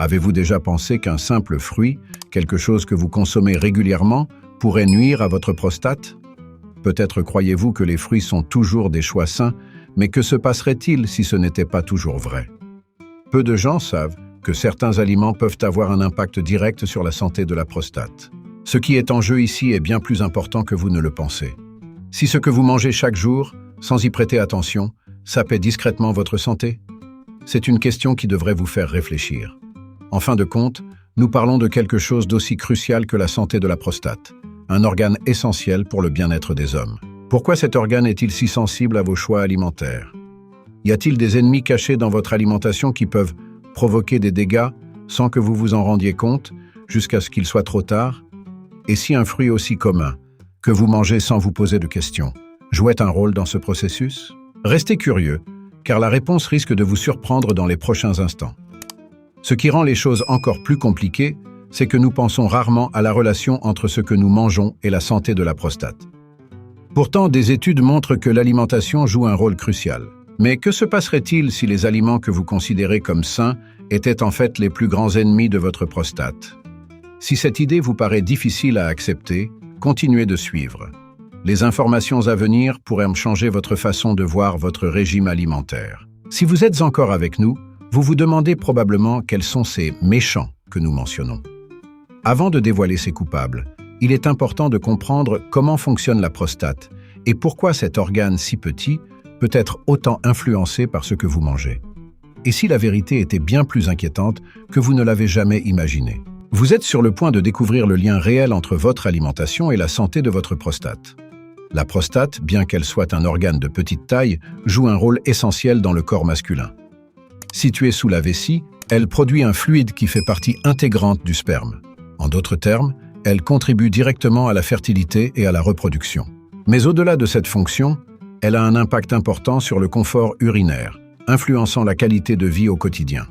Avez-vous déjà pensé qu'un simple fruit, quelque chose que vous consommez régulièrement, pourrait nuire à votre prostate? Peut-être croyez-vous que les fruits sont toujours des choix sains, mais que se passerait-il si ce n'était pas toujours vrai? Peu de gens savent que certains aliments peuvent avoir un impact direct sur la santé de la prostate. Ce qui est en jeu ici est bien plus important que vous ne le pensez. Si ce que vous mangez chaque jour, sans y prêter attention, sapait discrètement votre santé, c'est une question qui devrait vous faire réfléchir. En fin de compte, nous parlons de quelque chose d'aussi crucial que la santé de la prostate, un organe essentiel pour le bien-être des hommes. Pourquoi cet organe est-il si sensible à vos choix alimentaires? Y a-t-il des ennemis cachés dans votre alimentation qui peuvent provoquer des dégâts sans que vous vous en rendiez compte, jusqu'à ce qu'il soit trop tard? Et si un fruit aussi commun, que vous mangez sans vous poser de questions, jouait un rôle dans ce processus? Restez curieux, car la réponse risque de vous surprendre dans les prochains instants. Ce qui rend les choses encore plus compliquées, c'est que nous pensons rarement à la relation entre ce que nous mangeons et la santé de la prostate. Pourtant, des études montrent que l'alimentation joue un rôle crucial. Mais que se passerait-il si les aliments que vous considérez comme sains étaient en fait les plus grands ennemis de votre prostate? Si cette idée vous paraît difficile à accepter, continuez de suivre. Les informations à venir pourraient changer votre façon de voir votre régime alimentaire. Si vous êtes encore avec nous, vous vous demandez probablement quels sont ces méchants que nous mentionnons. Avant de dévoiler ces coupables, il est important de comprendre comment fonctionne la prostate et pourquoi cet organe si petit peut être autant influencé par ce que vous mangez. Et si la vérité était bien plus inquiétante que vous ne l'avez jamais imaginé? Vous êtes sur le point de découvrir le lien réel entre votre alimentation et la santé de votre prostate. La prostate, bien qu'elle soit un organe de petite taille, joue un rôle essentiel dans le corps masculin. Située sous la vessie, elle produit un fluide qui fait partie intégrante du sperme. En d'autres termes, elle contribue directement à la fertilité et à la reproduction. Mais au-delà de cette fonction, elle a un impact important sur le confort urinaire, influençant la qualité de vie au quotidien.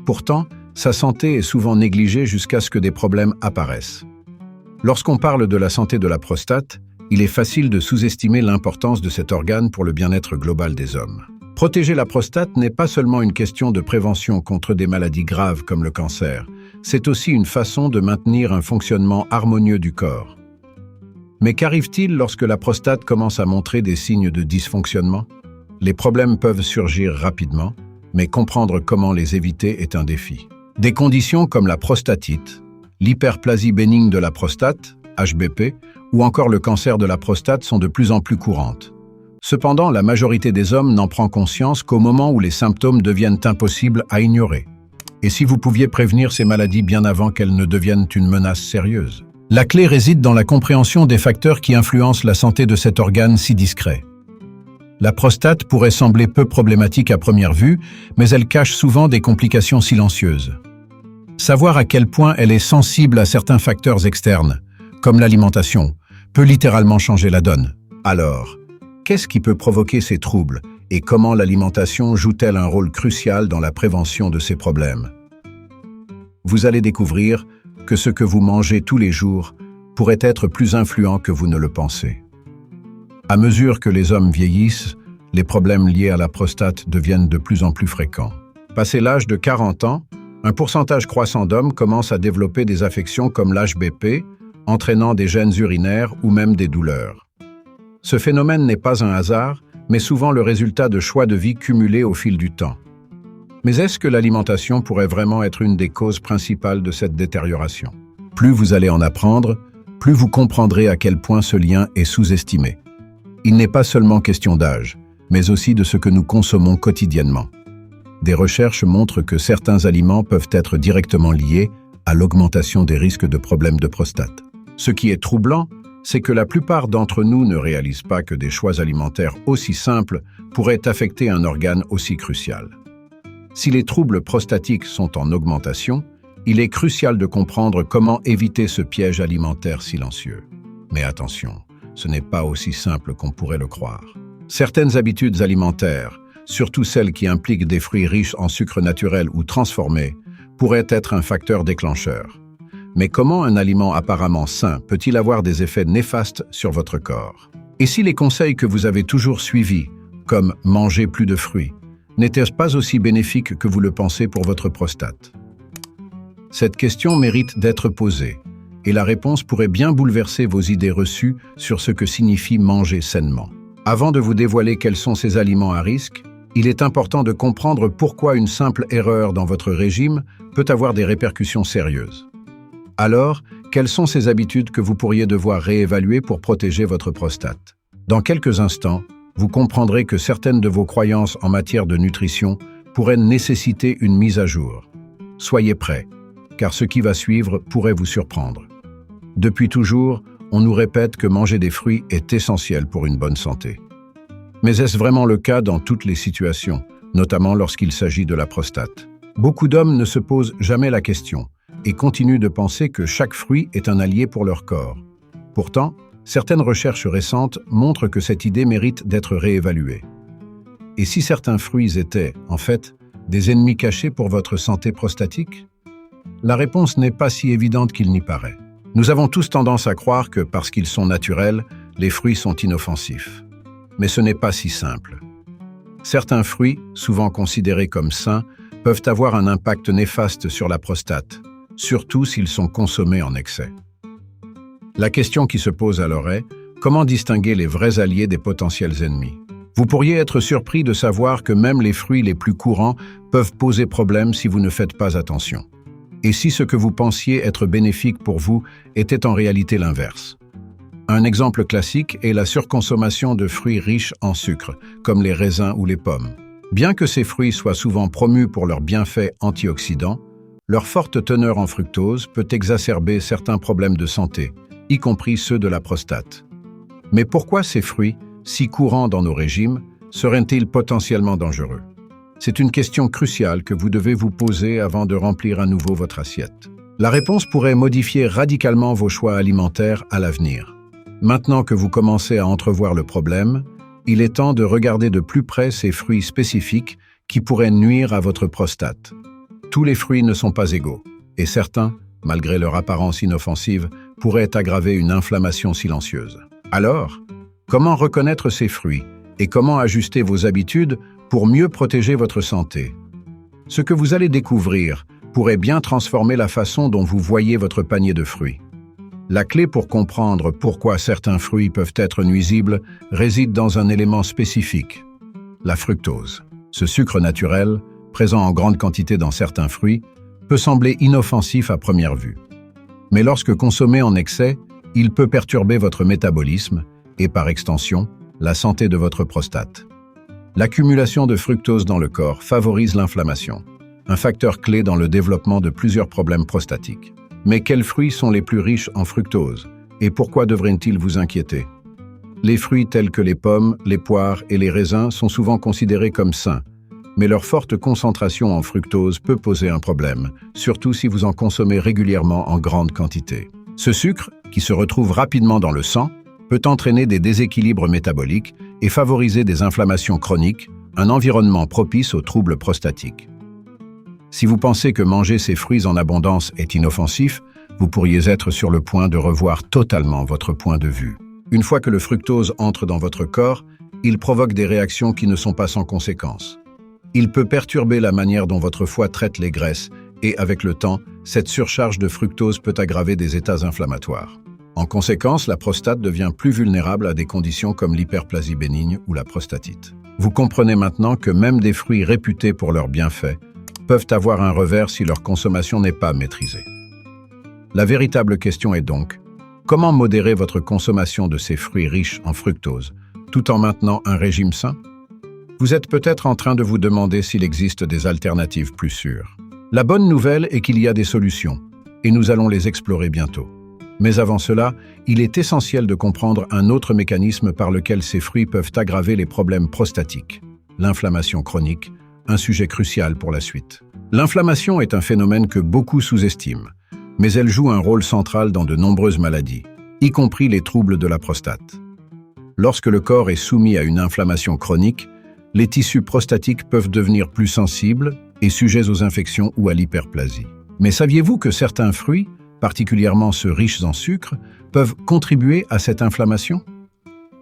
Pourtant, sa santé est souvent négligée jusqu'à ce que des problèmes apparaissent. Lorsqu'on parle de la santé de la prostate, il est facile de sous-estimer l'importance de cet organe pour le bien-être global des hommes. Protéger la prostate n'est pas seulement une question de prévention contre des maladies graves comme le cancer, c'est aussi une façon de maintenir un fonctionnement harmonieux du corps. Mais qu'arrive-t-il lorsque la prostate commence à montrer des signes de dysfonctionnement? Les problèmes peuvent surgir rapidement, mais comprendre comment les éviter est un défi. Des conditions comme la prostatite, l'hyperplasie bénigne de la prostate, HBP, ou encore le cancer de la prostate sont de plus en plus courantes. Cependant, la majorité des hommes n'en prend conscience qu'au moment où les symptômes deviennent impossibles à ignorer. Et si vous pouviez prévenir ces maladies bien avant qu'elles ne deviennent une menace sérieuse? La clé réside dans la compréhension des facteurs qui influencent la santé de cet organe si discret. La prostate pourrait sembler peu problématique à première vue, mais elle cache souvent des complications silencieuses. Savoir à quel point elle est sensible à certains facteurs externes, comme l'alimentation, peut littéralement changer la donne. Alors, qu'est-ce qui peut provoquer ces troubles et comment l'alimentation joue-t-elle un rôle crucial dans la prévention de ces problèmes? Vous allez découvrir que ce que vous mangez tous les jours pourrait être plus influent que vous ne le pensez. À mesure que les hommes vieillissent, les problèmes liés à la prostate deviennent de plus en plus fréquents. Passé l'âge de 40 ans, un pourcentage croissant d'hommes commence à développer des affections comme l'HBP, entraînant des gènes urinaires ou même des douleurs. Ce phénomène n'est pas un hasard, mais souvent le résultat de choix de vie cumulés au fil du temps. Mais est-ce que l'alimentation pourrait vraiment être une des causes principales de cette détérioration? Plus vous allez en apprendre, plus vous comprendrez à quel point ce lien est sous-estimé. Il n'est pas seulement question d'âge, mais aussi de ce que nous consommons quotidiennement. Des recherches montrent que certains aliments peuvent être directement liés à l'augmentation des risques de problèmes de prostate. Ce qui est troublant, c'est que la plupart d'entre nous ne réalisent pas que des choix alimentaires aussi simples pourraient affecter un organe aussi crucial. Si les troubles prostatiques sont en augmentation, il est crucial de comprendre comment éviter ce piège alimentaire silencieux. Mais attention, ce n'est pas aussi simple qu'on pourrait le croire. Certaines habitudes alimentaires, surtout celles qui impliquent des fruits riches en sucre naturel ou transformés, pourraient être un facteur déclencheur. Mais comment un aliment apparemment sain peut-il avoir des effets néfastes sur votre corps? Et si les conseils que vous avez toujours suivis, comme manger plus de fruits, n'étaient pas aussi bénéfiques que vous le pensez pour votre prostate? Cette question mérite d'être posée, et la réponse pourrait bien bouleverser vos idées reçues sur ce que signifie manger sainement. Avant de vous dévoiler quels sont ces aliments à risque, il est important de comprendre pourquoi une simple erreur dans votre régime peut avoir des répercussions sérieuses. Alors, quelles sont ces habitudes que vous pourriez devoir réévaluer pour protéger votre prostate? Dans quelques instants, vous comprendrez que certaines de vos croyances en matière de nutrition pourraient nécessiter une mise à jour. Soyez prêts, car ce qui va suivre pourrait vous surprendre. Depuis toujours, on nous répète que manger des fruits est essentiel pour une bonne santé. Mais est-ce vraiment le cas dans toutes les situations, notamment lorsqu'il s'agit de la prostate? Beaucoup d'hommes ne se posent jamais la question et continuent de penser que chaque fruit est un allié pour leur corps. Pourtant, certaines recherches récentes montrent que cette idée mérite d'être réévaluée. Et si certains fruits étaient, en fait, des ennemis cachés pour votre santé prostatique? La réponse n'est pas si évidente qu'il n'y paraît. Nous avons tous tendance à croire que parce qu'ils sont naturels, les fruits sont inoffensifs. Mais ce n'est pas si simple. Certains fruits, souvent considérés comme sains, peuvent avoir un impact néfaste sur la prostate, surtout s'ils sont consommés en excès. La question qui se pose alors est, comment distinguer les vrais alliés des potentiels ennemis? Vous pourriez être surpris de savoir que même les fruits les plus courants peuvent poser problème si vous ne faites pas attention. Et si ce que vous pensiez être bénéfique pour vous était en réalité l'inverse? Un exemple classique est la surconsommation de fruits riches en sucre, comme les raisins ou les pommes. Bien que ces fruits soient souvent promus pour leurs bienfaits antioxydants, leur forte teneur en fructose peut exacerber certains problèmes de santé, y compris ceux de la prostate. Mais pourquoi ces fruits, si courants dans nos régimes, seraient-ils potentiellement dangereux? C'est une question cruciale que vous devez vous poser avant de remplir à nouveau votre assiette. La réponse pourrait modifier radicalement vos choix alimentaires à l'avenir. Maintenant que vous commencez à entrevoir le problème, il est temps de regarder de plus près ces fruits spécifiques qui pourraient nuire à votre prostate. Tous les fruits ne sont pas égaux, et certains, malgré leur apparence inoffensive, pourraient aggraver une inflammation silencieuse. Alors, comment reconnaître ces fruits et comment ajuster vos habitudes pour mieux protéger votre santé? Ce que vous allez découvrir pourrait bien transformer la façon dont vous voyez votre panier de fruits. La clé pour comprendre pourquoi certains fruits peuvent être nuisibles réside dans un élément spécifique, la fructose. Ce sucre naturel, présent en grande quantité dans certains fruits, peut sembler inoffensif à première vue. Mais lorsque consommé en excès, il peut perturber votre métabolisme et, par extension, la santé de votre prostate. L'accumulation de fructose dans le corps favorise l'inflammation, un facteur clé dans le développement de plusieurs problèmes prostatiques. Mais quels fruits sont les plus riches en fructose et pourquoi devraient-ils vous inquiéter? Les fruits tels que les pommes, les poires et les raisins sont souvent considérés comme sains, mais leur forte concentration en fructose peut poser un problème, surtout si vous en consommez régulièrement en grande quantité. Ce sucre, qui se retrouve rapidement dans le sang, peut entraîner des déséquilibres métaboliques et favoriser des inflammations chroniques, un environnement propice aux troubles prostatiques. Si vous pensez que manger ces fruits en abondance est inoffensif, vous pourriez être sur le point de revoir totalement votre point de vue. Une fois que le fructose entre dans votre corps, il provoque des réactions qui ne sont pas sans conséquences. Il peut perturber la manière dont votre foie traite les graisses et, avec le temps, cette surcharge de fructose peut aggraver des états inflammatoires. En conséquence, la prostate devient plus vulnérable à des conditions comme l'hyperplasie bénigne ou la prostatite. Vous comprenez maintenant que même des fruits réputés pour leurs bienfaits peuvent avoir un revers si leur consommation n'est pas maîtrisée. La véritable question est donc, comment modérer votre consommation de ces fruits riches en fructose, tout en maintenant un régime sain? Vous êtes peut-être en train de vous demander s'il existe des alternatives plus sûres. La bonne nouvelle est qu'il y a des solutions, et nous allons les explorer bientôt. Mais avant cela, il est essentiel de comprendre un autre mécanisme par lequel ces fruits peuvent aggraver les problèmes prostatiques, l'inflammation chronique, un sujet crucial pour la suite. L'inflammation est un phénomène que beaucoup sous-estiment, mais elle joue un rôle central dans de nombreuses maladies, y compris les troubles de la prostate. Lorsque le corps est soumis à une inflammation chronique, les tissus prostatiques peuvent devenir plus sensibles et sujets aux infections ou à l'hyperplasie. Mais saviez-vous que certains fruits, particulièrement ceux riches en sucre, peuvent contribuer à cette inflammation?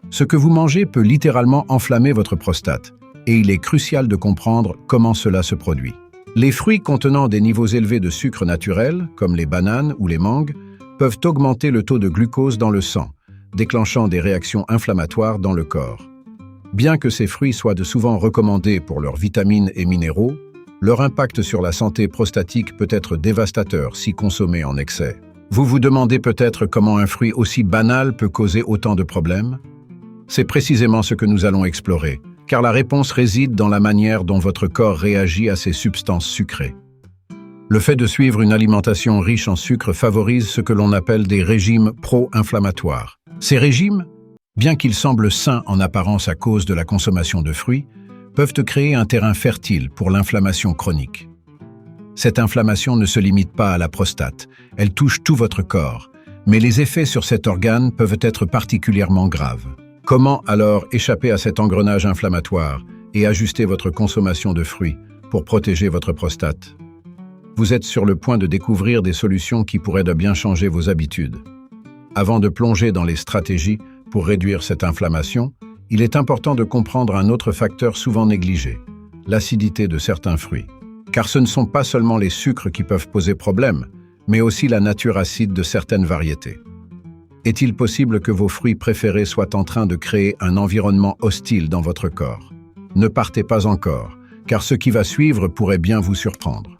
Ce que vous mangez peut littéralement enflammer votre prostate, et il est crucial de comprendre comment cela se produit. Les fruits contenant des niveaux élevés de sucre naturel, comme les bananes ou les mangues, peuvent augmenter le taux de glucose dans le sang, déclenchant des réactions inflammatoires dans le corps. Bien que ces fruits soient souvent recommandés pour leurs vitamines et minéraux, leur impact sur la santé prostatique peut être dévastateur si consommé en excès. Vous vous demandez peut-être comment un fruit aussi banal peut causer autant de problèmes? C'est précisément ce que nous allons explorer, car la réponse réside dans la manière dont votre corps réagit à ces substances sucrées. Le fait de suivre une alimentation riche en sucre favorise ce que l'on appelle des régimes pro-inflammatoires. Ces régimes, bien qu'ils semblent sains en apparence à cause de la consommation de fruits, peuvent créer un terrain fertile pour l'inflammation chronique. Cette inflammation ne se limite pas à la prostate, elle touche tout votre corps, mais les effets sur cet organe peuvent être particulièrement graves. Comment alors échapper à cet engrenage inflammatoire et ajuster votre consommation de fruits pour protéger votre prostate? Vous êtes sur le point de découvrir des solutions qui pourraient bien changer vos habitudes. Avant de plonger dans les stratégies pour réduire cette inflammation, il est important de comprendre un autre facteur souvent négligé, l'acidité de certains fruits. Car ce ne sont pas seulement les sucres qui peuvent poser problème, mais aussi la nature acide de certaines variétés. Est-il possible que vos fruits préférés soient en train de créer un environnement hostile dans votre corps? Ne partez pas encore, car ce qui va suivre pourrait bien vous surprendre.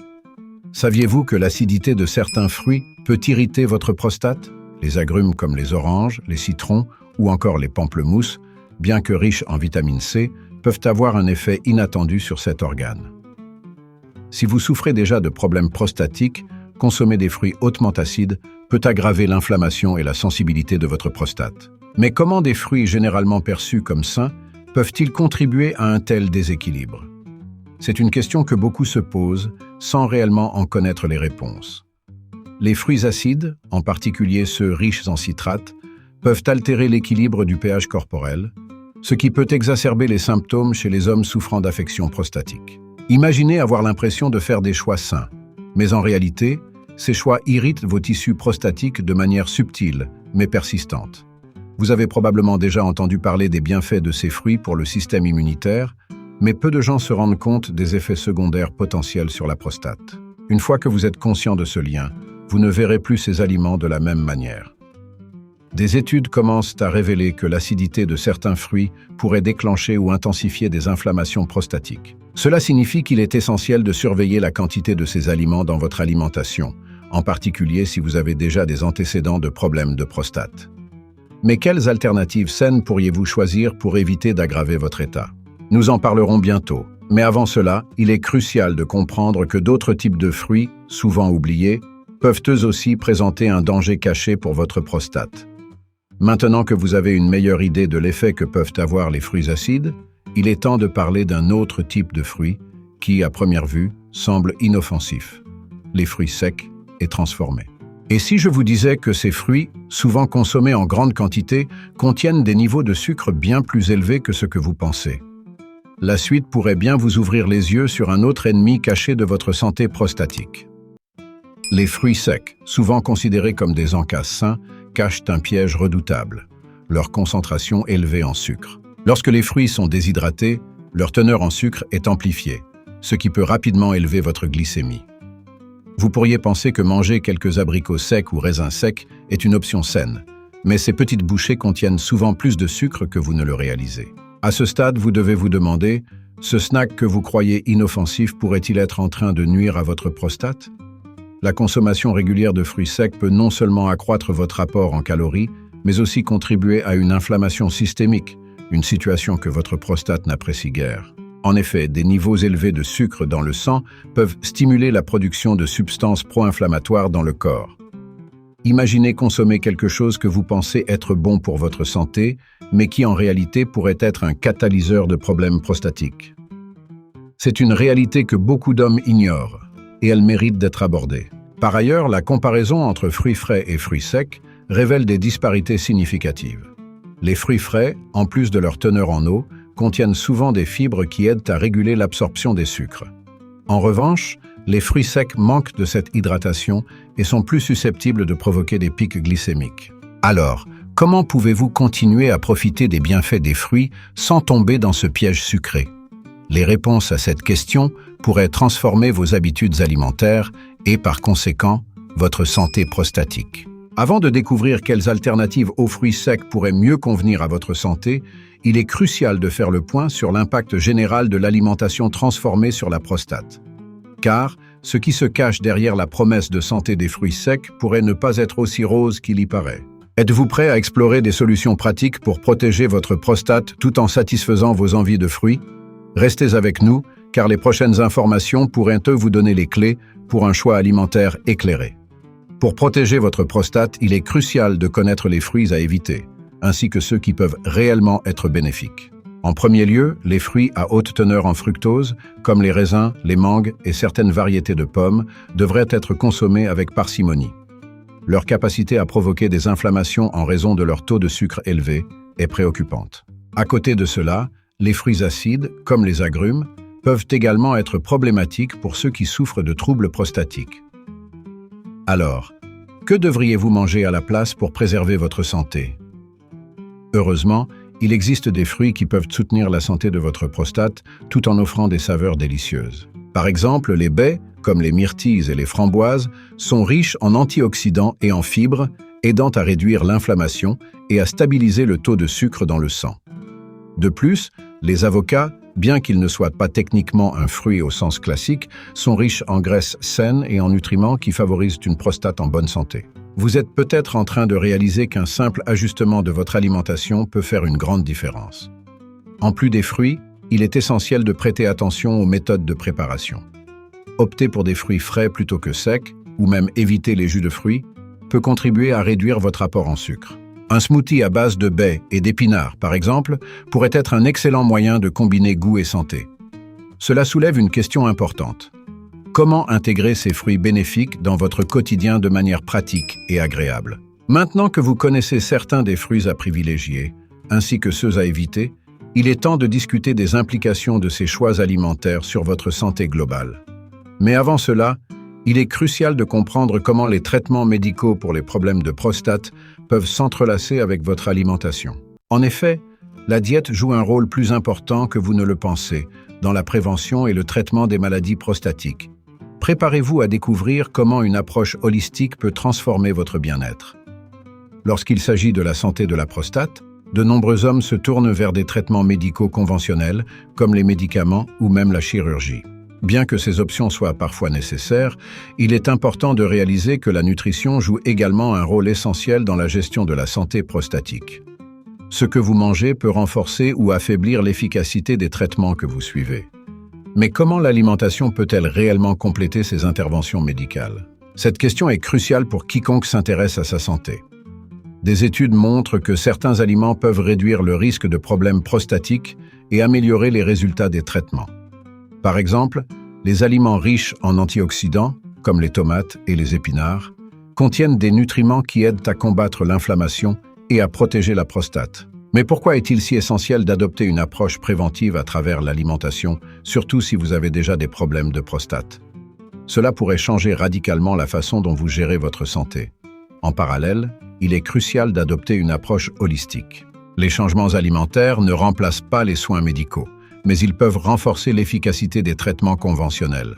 Saviez-vous que l'acidité de certains fruits peut irriter votre prostate? Les agrumes comme les oranges, les citrons ou encore les pamplemousses, bien que riches en vitamine C, peuvent avoir un effet inattendu sur cet organe. Si vous souffrez déjà de problèmes prostatiques, consommer des fruits hautement acides peut aggraver l'inflammation et la sensibilité de votre prostate. Mais comment des fruits généralement perçus comme sains peuvent-ils contribuer à un tel déséquilibre? C'est une question que beaucoup se posent sans réellement en connaître les réponses. Les fruits acides, en particulier ceux riches en citrate, peuvent altérer l'équilibre du pH corporel, ce qui peut exacerber les symptômes chez les hommes souffrant d'affections prostatiques. Imaginez avoir l'impression de faire des choix sains, mais en réalité, ces choix irritent vos tissus prostatiques de manière subtile, mais persistante. Vous avez probablement déjà entendu parler des bienfaits de ces fruits pour le système immunitaire, mais peu de gens se rendent compte des effets secondaires potentiels sur la prostate. Une fois que vous êtes conscient de ce lien, vous ne verrez plus ces aliments de la même manière. Des études commencent à révéler que l'acidité de certains fruits pourrait déclencher ou intensifier des inflammations prostatiques. Cela signifie qu'il est essentiel de surveiller la quantité de ces aliments dans votre alimentation, en particulier si vous avez déjà des antécédents de problèmes de prostate. Mais quelles alternatives saines pourriez-vous choisir pour éviter d'aggraver votre état? Nous en parlerons bientôt, mais avant cela, il est crucial de comprendre que d'autres types de fruits, souvent oubliés, peuvent eux aussi présenter un danger caché pour votre prostate. Maintenant que vous avez une meilleure idée de l'effet que peuvent avoir les fruits acides, il est temps de parler d'un autre type de fruit qui, à première vue, semble inoffensif, les fruits secs et transformés. Et si je vous disais que ces fruits, souvent consommés en grande quantité, contiennent des niveaux de sucre bien plus élevés que ce que vous pensez? La suite pourrait bien vous ouvrir les yeux sur un autre ennemi caché de votre santé prostatique. Les fruits secs, souvent considérés comme des encas sains, cachent un piège redoutable, leur concentration élevée en sucre. Lorsque les fruits sont déshydratés, leur teneur en sucre est amplifiée, ce qui peut rapidement élever votre glycémie. Vous pourriez penser que manger quelques abricots secs ou raisins secs est une option saine, mais ces petites bouchées contiennent souvent plus de sucre que vous ne le réalisez. À ce stade, vous devez vous demander, ce snack que vous croyez inoffensif pourrait-il être en train de nuire à votre prostate? La consommation régulière de fruits secs peut non seulement accroître votre apport en calories, mais aussi contribuer à une inflammation systémique, une situation que votre prostate n'apprécie guère. En effet, des niveaux élevés de sucre dans le sang peuvent stimuler la production de substances pro-inflammatoires dans le corps. Imaginez consommer quelque chose que vous pensez être bon pour votre santé, mais qui en réalité pourrait être un catalyseur de problèmes prostatiques. C'est une réalité que beaucoup d'hommes ignorent, et elle mérite d'être abordée. Par ailleurs, la comparaison entre fruits frais et fruits secs révèle des disparités significatives. Les fruits frais, en plus de leur teneur en eau, contiennent souvent des fibres qui aident à réguler l'absorption des sucres. En revanche, les fruits secs manquent de cette hydratation et sont plus susceptibles de provoquer des pics glycémiques. Alors, comment pouvez-vous continuer à profiter des bienfaits des fruits sans tomber dans ce piège sucré? Les réponses à cette question pourraient transformer vos habitudes alimentaires et, par conséquent, votre santé prostatique. Avant de découvrir quelles alternatives aux fruits secs pourraient mieux convenir à votre santé, il est crucial de faire le point sur l'impact général de l'alimentation transformée sur la prostate. Car ce qui se cache derrière la promesse de santé des fruits secs pourrait ne pas être aussi rose qu'il y paraît. Êtes-vous prêt à explorer des solutions pratiques pour protéger votre prostate tout en satisfaisant vos envies de fruits? Restez avec nous, car les prochaines informations pourraient vous donner les clés pour un choix alimentaire éclairé. Pour protéger votre prostate, il est crucial de connaître les fruits à éviter, ainsi que ceux qui peuvent réellement être bénéfiques. En premier lieu, les fruits à haute teneur en fructose, comme les raisins, les mangues et certaines variétés de pommes, devraient être consommés avec parcimonie. Leur capacité à provoquer des inflammations en raison de leur taux de sucre élevé est préoccupante. À côté de cela, les fruits acides, comme les agrumes, peuvent également être problématiques pour ceux qui souffrent de troubles prostatiques. Alors, que devriez-vous manger à la place pour préserver votre santé? Heureusement, il existe des fruits qui peuvent soutenir la santé de votre prostate tout en offrant des saveurs délicieuses. Par exemple, les baies, comme les myrtilles et les framboises, sont riches en antioxydants et en fibres, aidant à réduire l'inflammation et à stabiliser le taux de sucre dans le sang. De plus, les avocats, bien qu'ils ne soient pas techniquement un fruit au sens classique, sont riches en graisses saines et en nutriments qui favorisent une prostate en bonne santé. Vous êtes peut-être en train de réaliser qu'un simple ajustement de votre alimentation peut faire une grande différence. En plus des fruits, il est essentiel de prêter attention aux méthodes de préparation. Opter pour des fruits frais plutôt que secs, ou même éviter les jus de fruits, peut contribuer à réduire votre apport en sucre. Un smoothie à base de baies et d'épinards, par exemple, pourrait être un excellent moyen de combiner goût et santé. Cela soulève une question importante. Comment intégrer ces fruits bénéfiques dans votre quotidien de manière pratique et agréable? Maintenant que vous connaissez certains des fruits à privilégier, ainsi que ceux à éviter, il est temps de discuter des implications de ces choix alimentaires sur votre santé globale. Mais avant cela, il est crucial de comprendre comment les traitements médicaux pour les problèmes de prostate peuvent s'entrelacer avec votre alimentation. En effet, la diète joue un rôle plus important que vous ne le pensez dans la prévention et le traitement des maladies prostatiques. Préparez-vous à découvrir comment une approche holistique peut transformer votre bien-être. Lorsqu'il s'agit de la santé de la prostate, de nombreux hommes se tournent vers des traitements médicaux conventionnels, comme les médicaments ou même la chirurgie. Bien que ces options soient parfois nécessaires, il est important de réaliser que la nutrition joue également un rôle essentiel dans la gestion de la santé prostatique. Ce que vous mangez peut renforcer ou affaiblir l'efficacité des traitements que vous suivez. Mais comment l'alimentation peut-elle réellement compléter ces interventions médicales? Cette question est cruciale pour quiconque s'intéresse à sa santé. Des études montrent que certains aliments peuvent réduire le risque de problèmes prostatiques et améliorer les résultats des traitements. Par exemple, les aliments riches en antioxydants, comme les tomates et les épinards, contiennent des nutriments qui aident à combattre l'inflammation et à protéger la prostate. Mais pourquoi est-il si essentiel d'adopter une approche préventive à travers l'alimentation, surtout si vous avez déjà des problèmes de prostate? Cela pourrait changer radicalement la façon dont vous gérez votre santé. En parallèle, il est crucial d'adopter une approche holistique. Les changements alimentaires ne remplacent pas les soins médicaux, mais ils peuvent renforcer l'efficacité des traitements conventionnels.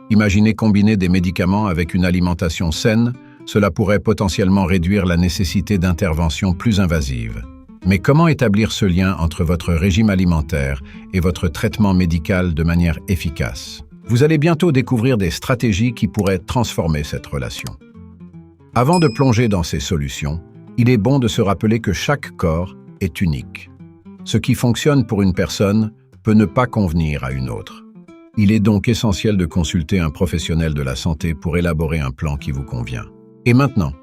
Imaginez combiner des médicaments avec une alimentation saine, cela pourrait potentiellement réduire la nécessité d'interventions plus invasives. Mais comment établir ce lien entre votre régime alimentaire et votre traitement médical de manière efficace? Vous allez bientôt découvrir des stratégies qui pourraient transformer cette relation. Avant de plonger dans ces solutions, il est bon de se rappeler que chaque corps est unique. Ce qui fonctionne pour une personne peut ne pas convenir à une autre. Il est donc essentiel de consulter un professionnel de la santé pour élaborer un plan qui vous convient. Et maintenant,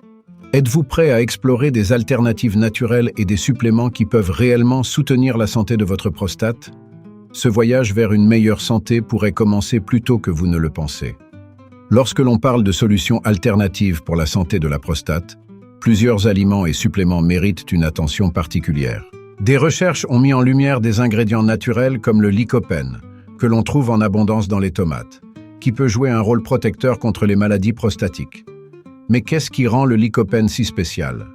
êtes-vous prêt à explorer des alternatives naturelles et des suppléments qui peuvent réellement soutenir la santé de votre prostate? Ce voyage vers une meilleure santé pourrait commencer plus tôt que vous ne le pensez. Lorsque l'on parle de solutions alternatives pour la santé de la prostate, plusieurs aliments et suppléments méritent une attention particulière. Des recherches ont mis en lumière des ingrédients naturels comme le lycopène, que l'on trouve en abondance dans les tomates, qui peut jouer un rôle protecteur contre les maladies prostatiques. Mais qu'est-ce qui rend le lycopène si spécial?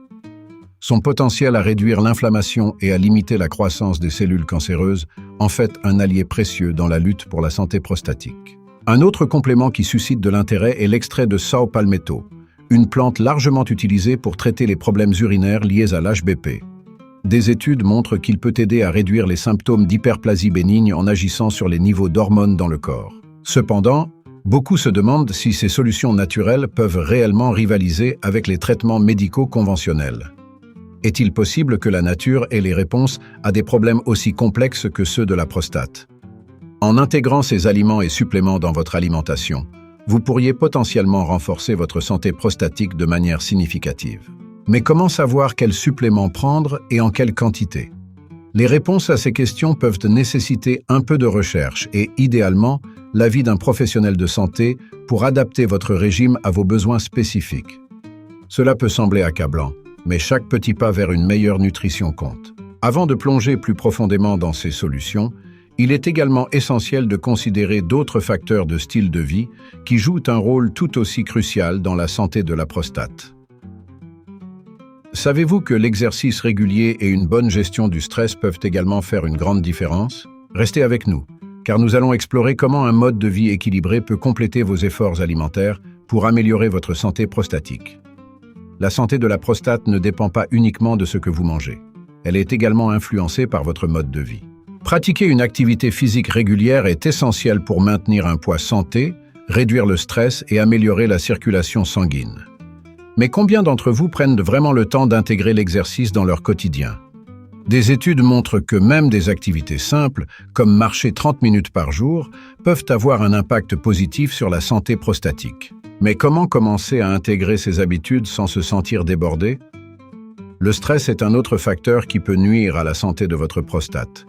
son potentiel à réduire l'inflammation et à limiter la croissance des cellules cancéreuses en fait un allié précieux dans la lutte pour la santé prostatique. Un autre complément qui suscite de l'intérêt est l'extrait de Sao Palmetto, une plante largement utilisée pour traiter les problèmes urinaires liés à l'HBP. Des études montrent qu'il peut aider à réduire les symptômes d'hyperplasie bénigne en agissant sur les niveaux d'hormones dans le corps. Cependant, beaucoup se demandent si ces solutions naturelles peuvent réellement rivaliser avec les traitements médicaux conventionnels. Est-il possible que la nature ait les réponses à des problèmes aussi complexes que ceux de la prostate? En intégrant ces aliments et suppléments dans votre alimentation, vous pourriez potentiellement renforcer votre santé prostatique de manière significative. Mais comment savoir quels suppléments prendre et en quelle quantité? Les réponses à ces questions peuvent nécessiter un peu de recherche et, idéalement, l'avis d'un professionnel de santé pour adapter votre régime à vos besoins spécifiques. Cela peut sembler accablant, mais chaque petit pas vers une meilleure nutrition compte. Avant de plonger plus profondément dans ces solutions, il est également essentiel de considérer d'autres facteurs de style de vie qui jouent un rôle tout aussi crucial dans la santé de la prostate. Savez-vous que l'exercice régulier et une bonne gestion du stress peuvent également faire une grande différence? Restez avec nous, car nous allons explorer comment un mode de vie équilibré peut compléter vos efforts alimentaires pour améliorer votre santé prostatique. La santé de la prostate ne dépend pas uniquement de ce que vous mangez. Elle est également influencée par votre mode de vie. Pratiquer une activité physique régulière est essentiel pour maintenir un poids santé, réduire le stress et améliorer la circulation sanguine. Mais combien d'entre vous prennent vraiment le temps d'intégrer l'exercice dans leur quotidien? Des études montrent que même des activités simples, comme marcher 30 minutes par jour, peuvent avoir un impact positif sur la santé prostatique. Mais comment commencer à intégrer ces habitudes sans se sentir débordé? Le stress est un autre facteur qui peut nuire à la santé de votre prostate.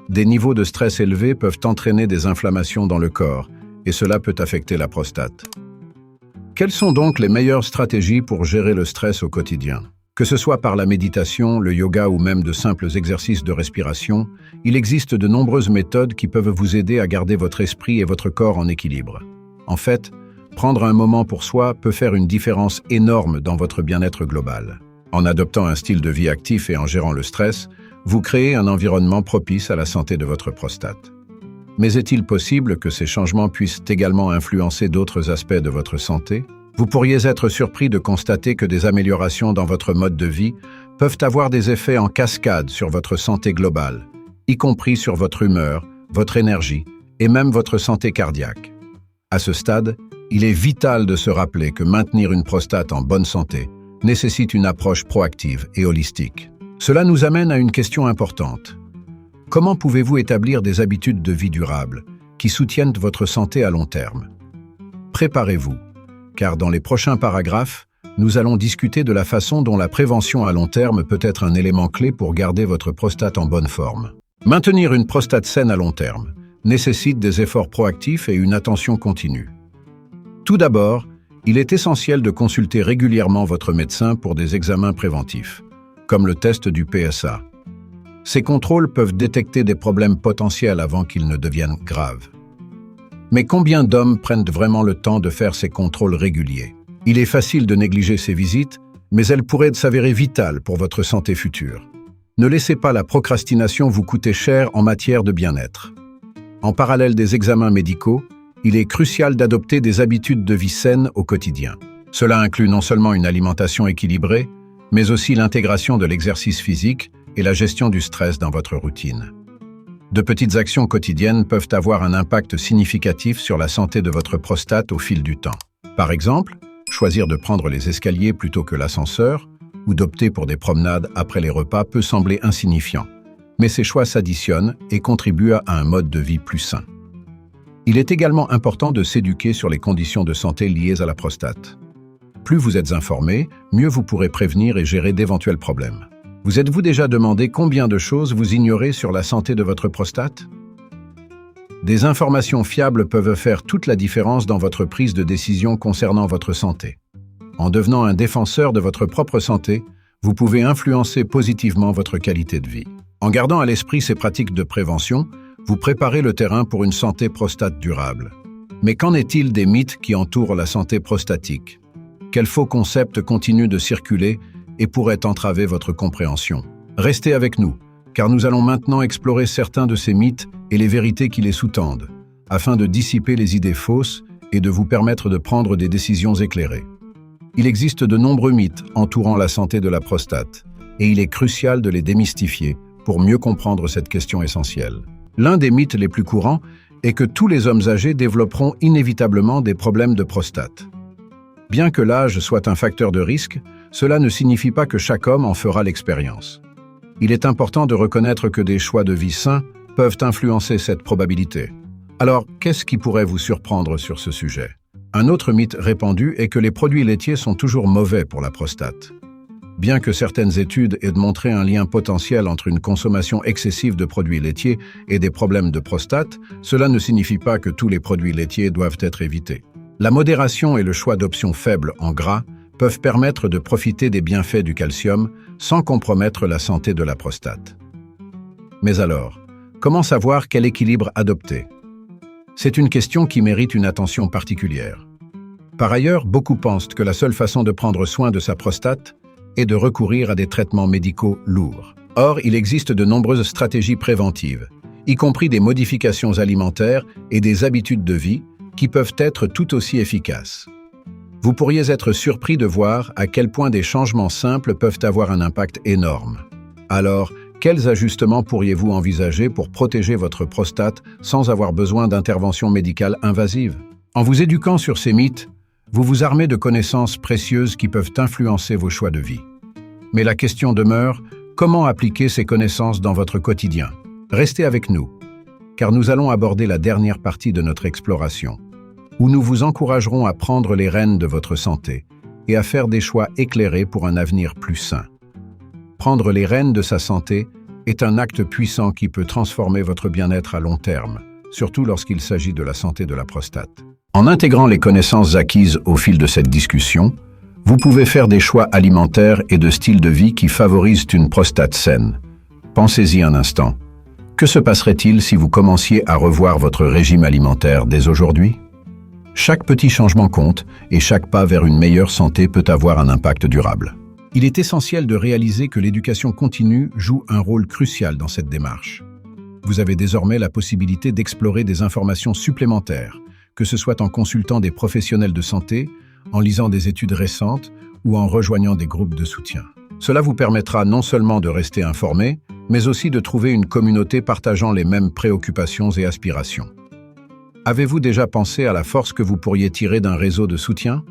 Des niveaux de stress élevés peuvent entraîner des inflammations dans le corps, et cela peut affecter la prostate. Quelles sont donc les meilleures stratégies pour gérer le stress au quotidien? Que ce soit par la méditation, le yoga ou même de simples exercices de respiration, il existe de nombreuses méthodes qui peuvent vous aider à garder votre esprit et votre corps en équilibre. En fait, prendre un moment pour soi peut faire une différence énorme dans votre bien-être global. En adoptant un style de vie actif et en gérant le stress, vous créez un environnement propice à la santé de votre prostate. Mais est-il possible que ces changements puissent également influencer d'autres aspects de votre santé? Vous pourriez être surpris de constater que des améliorations dans votre mode de vie peuvent avoir des effets en cascade sur votre santé globale, y compris sur votre humeur, votre énergie et même votre santé cardiaque. À ce stade, il est vital de se rappeler que maintenir une prostate en bonne santé nécessite une approche proactive et holistique. Cela nous amène à une question importante. Comment pouvez-vous établir des habitudes de vie durables qui soutiennent votre santé à long terme? Préparez-vous, car dans les prochains paragraphes, nous allons discuter de la façon dont la prévention à long terme peut être un élément clé pour garder votre prostate en bonne forme. Maintenir une prostate saine à long terme nécessite des efforts proactifs et une attention continue. Tout d'abord, il est essentiel de consulter régulièrement votre médecin pour des examens préventifs, comme le test du PSA. Ces contrôles peuvent détecter des problèmes potentiels avant qu'ils ne deviennent graves. Mais combien d'hommes prennent vraiment le temps de faire ces contrôles réguliers? Il est facile de négliger ces visites, mais elles pourraient s'avérer vitales pour votre santé future. Ne laissez pas la procrastination vous coûter cher en matière de bien-être. En parallèle des examens médicaux, il est crucial d'adopter des habitudes de vie saines au quotidien. Cela inclut non seulement une alimentation équilibrée, mais aussi l'intégration de l'exercice physique et la gestion du stress dans votre routine. De petites actions quotidiennes peuvent avoir un impact significatif sur la santé de votre prostate au fil du temps. Par exemple, choisir de prendre les escaliers plutôt que l'ascenseur ou d'opter pour des promenades après les repas peut sembler insignifiant, mais ces choix s'additionnent et contribuent à un mode de vie plus sain. Il est également important de s'éduquer sur les conditions de santé liées à la prostate. Plus vous êtes informé, mieux vous pourrez prévenir et gérer d'éventuels problèmes. Vous êtes-vous déjà demandé combien de choses vous ignorez sur la santé de votre prostate? Des informations fiables peuvent faire toute la différence dans votre prise de décision concernant votre santé. En devenant un défenseur de votre propre santé, vous pouvez influencer positivement votre qualité de vie. En gardant à l'esprit ces pratiques de prévention, vous préparez le terrain pour une santé prostate durable. Mais qu'en est-il des mythes qui entourent la santé prostatique? Quels faux concepts continuent de circuler et pourrait entraver votre compréhension. Restez avec nous, car nous allons maintenant explorer certains de ces mythes et les vérités qui les sous-tendent, afin de dissiper les idées fausses et de vous permettre de prendre des décisions éclairées. Il existe de nombreux mythes entourant la santé de la prostate, et il est crucial de les démystifier pour mieux comprendre cette question essentielle. L'un des mythes les plus courants est que tous les hommes âgés développeront inévitablement des problèmes de prostate. Bien que l'âge soit un facteur de risque, cela ne signifie pas que chaque homme en fera l'expérience. Il est important de reconnaître que des choix de vie sains peuvent influencer cette probabilité. Alors, qu'est-ce qui pourrait vous surprendre sur ce sujet? Un autre mythe répandu est que les produits laitiers sont toujours mauvais pour la prostate. Bien que certaines études aient montré un lien potentiel entre une consommation excessive de produits laitiers et des problèmes de prostate, cela ne signifie pas que tous les produits laitiers doivent être évités. La modération et le choix d'options faibles en gras peuvent permettre de profiter des bienfaits du calcium sans compromettre la santé de la prostate. Mais alors, comment savoir quel équilibre adopter? C'est une question qui mérite une attention particulière. Par ailleurs, beaucoup pensent que la seule façon de prendre soin de sa prostate est de recourir à des traitements médicaux lourds. Or, il existe de nombreuses stratégies préventives, y compris des modifications alimentaires et des habitudes de vie, qui peuvent être tout aussi efficaces. Vous pourriez être surpris de voir à quel point des changements simples peuvent avoir un impact énorme. Alors, quels ajustements pourriez-vous envisager pour protéger votre prostate sans avoir besoin d'interventions médicales invasives? En vous éduquant sur ces mythes, vous vous armez de connaissances précieuses qui peuvent influencer vos choix de vie. Mais la question demeure, comment appliquer ces connaissances dans votre quotidien? Restez avec nous, car nous allons aborder la dernière partie de notre exploration, où nous vous encouragerons à prendre les rênes de votre santé et à faire des choix éclairés pour un avenir plus sain. Prendre les rênes de sa santé est un acte puissant qui peut transformer votre bien-être à long terme, surtout lorsqu'il s'agit de la santé de la prostate. En intégrant les connaissances acquises au fil de cette discussion, vous pouvez faire des choix alimentaires et de style de vie qui favorisent une prostate saine. Pensez-y un instant. Que se passerait-il si vous commenciez à revoir votre régime alimentaire dès aujourd'hui? Chaque petit changement compte et chaque pas vers une meilleure santé peut avoir un impact durable. Il est essentiel de réaliser que l'éducation continue joue un rôle crucial dans cette démarche. Vous avez désormais la possibilité d'explorer des informations supplémentaires, que ce soit en consultant des professionnels de santé, en lisant des études récentes ou en rejoignant des groupes de soutien. Cela vous permettra non seulement de rester informé, mais aussi de trouver une communauté partageant les mêmes préoccupations et aspirations. Avez-vous déjà pensé à la force que vous pourriez tirer d'un réseau de soutien?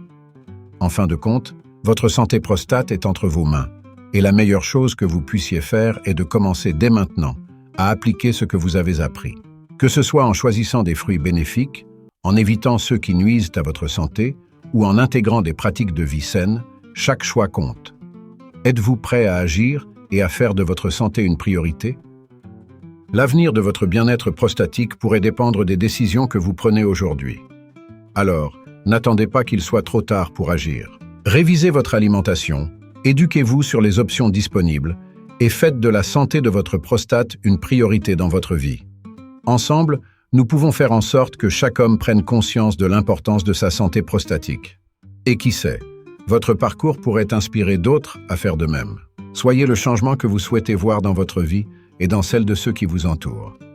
En fin de compte, votre santé prostate est entre vos mains, et la meilleure chose que vous puissiez faire est de commencer dès maintenant à appliquer ce que vous avez appris. Que ce soit en choisissant des fruits bénéfiques, en évitant ceux qui nuisent à votre santé ou en intégrant des pratiques de vie saines, chaque choix compte. Êtes-vous prêt à agir et à faire de votre santé une priorité? L'avenir de votre bien-être prostatique pourrait dépendre des décisions que vous prenez aujourd'hui. Alors, n'attendez pas qu'il soit trop tard pour agir. Révisez votre alimentation, éduquez-vous sur les options disponibles et faites de la santé de votre prostate une priorité dans votre vie. Ensemble, nous pouvons faire en sorte que chaque homme prenne conscience de l'importance de sa santé prostatique. Et qui sait, votre parcours pourrait inspirer d'autres à faire de même. Soyez le changement que vous souhaitez voir dans votre vie et dans celle de ceux qui vous entourent.